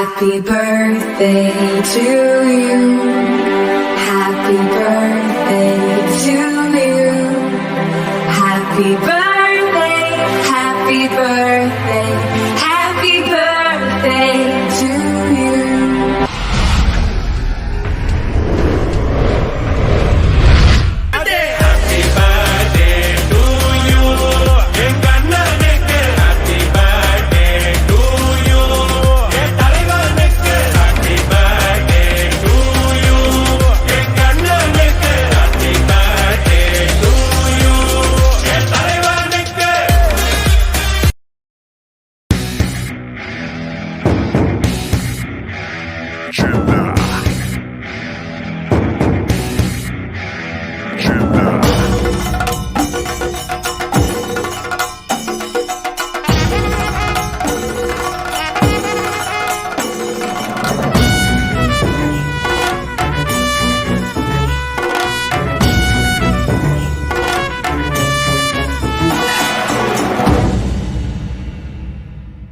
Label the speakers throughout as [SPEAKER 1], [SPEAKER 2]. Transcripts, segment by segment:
[SPEAKER 1] Happy birthday to you. Happy birthday to you. Happy birthday, happy birthday, happy birthday to you.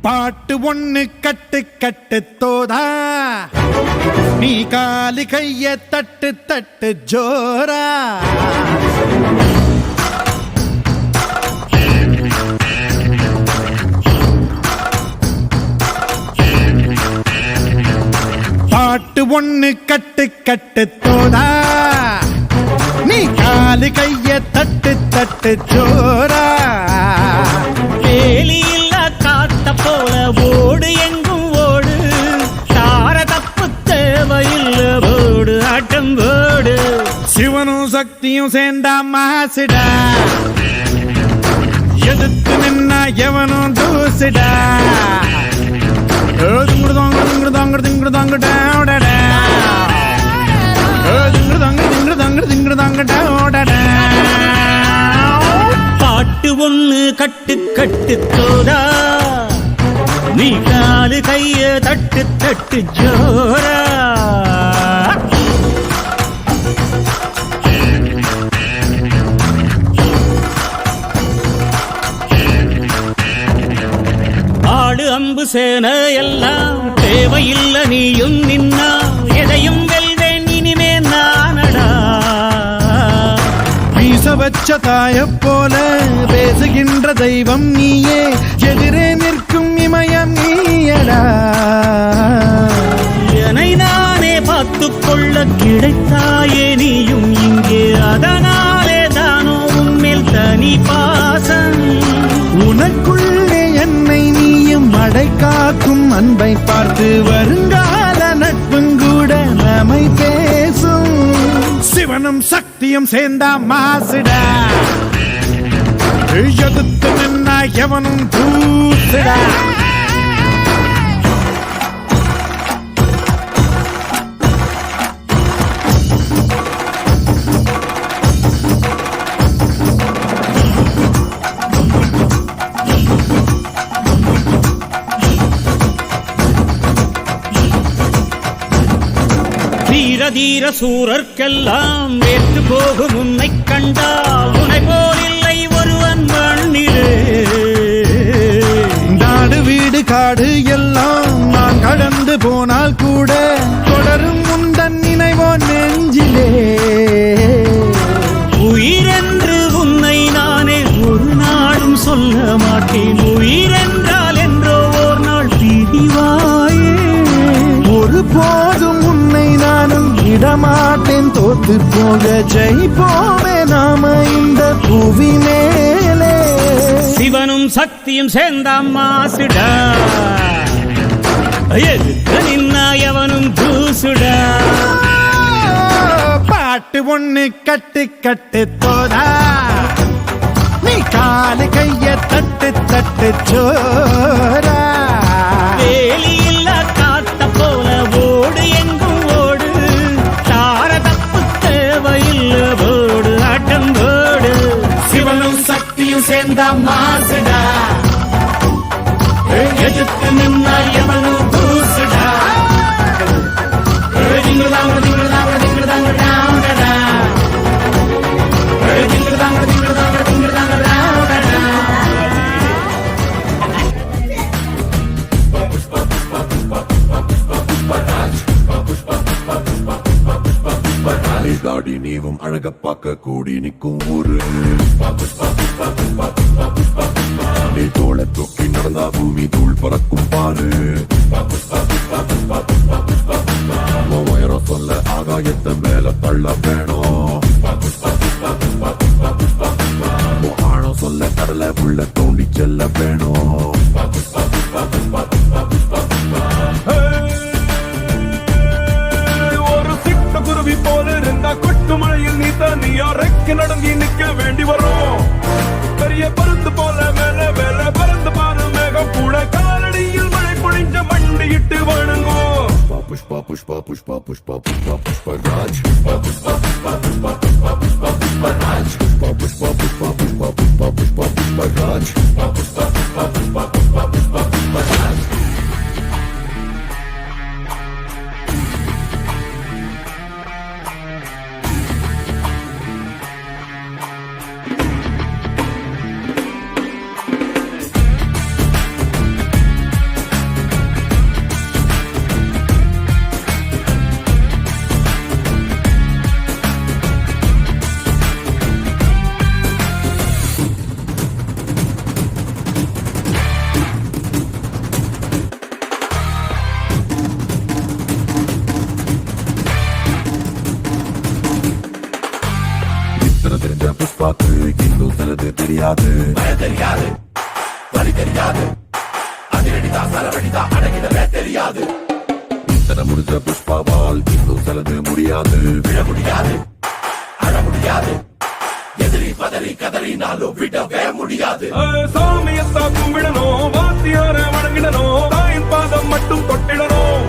[SPEAKER 2] பாட்டு ஒண்ணு கட்டு கட்டு தோதா, நீ காலி கைய தட்டு தட்டு ஜோரா. பாட்டு ஒண்ணு கட்டு கட்டு தோதா, நீ காலி கைய தட்டு தட்டு ஜோரா.
[SPEAKER 3] போல ஓடு எங்கும் ஓடு, தார தப்பு தேவையில்ல போடு ஆட்டம் போடு.
[SPEAKER 2] சிவனும் சக்தியும் சேர்ந்தா மாசுடா, எதிர்த்து நின்னா எவனும் தூசுடா.
[SPEAKER 3] பாட்டு ஒண்ணு கட்டு கட்டு தோதா, நீ காலு கைய தட்டு தட்டு ஜோரா. ஆடு அம்பு சேன எல்லாம் தேவையில்ல, நீயும் நின்னா எதையும் வெல்வேன் இனிமே நானடா.
[SPEAKER 2] வீச வச்ச தாய போல பேசுகின்ற தெய்வம் நீயே, எதிரே நிற்கும் இமயம் நீயடா.
[SPEAKER 3] என்னை நானே பார்த்துக் கொள்ள கிடைத்தாயே நீயும் இங்கே, அதனாலே தானோ உன்மேல் தனி பாசம்.
[SPEAKER 2] உனக்குள்ளே என்னை நீயும் அடை காக்கும் அன்பை பார்த்து வருங்கால நட்பும் கூட நம்மை பேசும். சிவனும் சக்தியும் சேர்ந்தா மாசுடா, எதிர்த்து நின்னா எவனும் தூசுடா.
[SPEAKER 3] தீர தீர சூரர்க்கெல்லாம் வேற்று போகும் உன்னை கண்டால், உனை போல் இல்லை ஒருவன் மண்ணிலே.
[SPEAKER 2] நாடு வீடு காடு எல்லாம் நான் கடந்து போனால் கூட, தொடரும் முந்தன் நினைவோ நெஞ்சிலே.
[SPEAKER 3] உயிரென்று உன்னை நானே ஒரு நாளும் சொல்ல மாட்டேன், உயிரென்றால் என்றோ ஒரு நாள் பிரிவாயே.
[SPEAKER 2] ஒரு போதும் உன்னை நானும் இடமாட்டேன், தோத்து போக ஜெயிப்போமே நாம இந்த புவி மேலே.
[SPEAKER 3] சிவனும் சக்தியும் சேர்ந்த மாசுடா, எதுக்கு நின்னா எவனும் தூசுடா.
[SPEAKER 2] பாட்டு ஒண்ணு கட்டு கட்டு தோதா, நீ காலு கைய தட்டு தட்டு ஜோரா.
[SPEAKER 3] வேலியில்லா காத்த போல ஓடு எங்கும் ஓடு, தார தப்பு தேவையில்ல போடு ஆட்டம் போடு.
[SPEAKER 2] சிவனும் சக்தியும் சேர்ந்தா மாசுடா, எதிர்த்து நின்னா எவனும் தூசுடா.
[SPEAKER 4] உலகம் அழக பார்க்க கூடி நிற்கும் ஊரு நீ தோளை தூக்கி நடந்தா பூமி தூள் பறக்கும் பாரு உயரம் சொல்ல ஆகாயத்தை மேல தள்ள வேணும் ஆழம் சொல்ல கடலை உள்ள தோண்டி செல்ல வேணும்
[SPEAKER 5] ஒரு சிட்ட குருவி போல இருந்தா கொட்டு மழையில் நீ தனியா ரெக்க நடங்கி நிக்க வேண்டி வரும் பெரிய பருந்து போல மேல மேல பறந்து பாரு மேகம் கூட காலடியில் மழை பொழிஞ்ச மண்டியிட்டு வணங்கும்
[SPEAKER 4] புஷ்பா புஷ்பா புஷ்பா புஷ்பா புஷ்பா புஷ்பா ராஜ் புஷ்பா புஷ்பா புஷ்பா புஷ்பா புஷ்பா புஷ்பா புஷ்பா ராஜ் புஷ்பா புஷ்பா புஷ்பா புஷ்பா புஷ்பா புஷ்பா புஷ்பா ராஜ் புஷ்பா புஷ்பா புஷ்பா புஷ்பா புஷ்பா புஷ்பா புஷ்பா ராஜ் தெரிஞ்ச புஷ்பாக்கு இன்னும் சிலது தெரியாது தெரியாது வழி தெரியாது அதிரடிதான் சரவடிதான் அடங்கிடவே தெரியாது இத்தனை முடிஞ்ச புஷ்பாவால் இன்னும் சிலது முடியாது விழ முடியாது அழ முடியாது எதிரி பதறி கதறினாலும் விடவே முடியாது
[SPEAKER 5] சாமியத்தா கும்பிடணும் வாத்தியார வணங்கிடணும் தாயின் பாதம் மட்டும் தொட்டிடணும்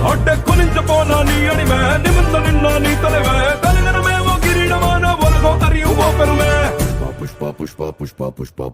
[SPEAKER 5] அட்ட குனிஞ்ச போனா நீ அடிமை நிமிர்ந்து நின்னா நீ தலைவன் தலைவனமே கிரீடமான உலகம் அறியுமோ பெருமை
[SPEAKER 4] புஷ்பா புஷ்பா புஷ்பா புஷ்பா புஷ்பா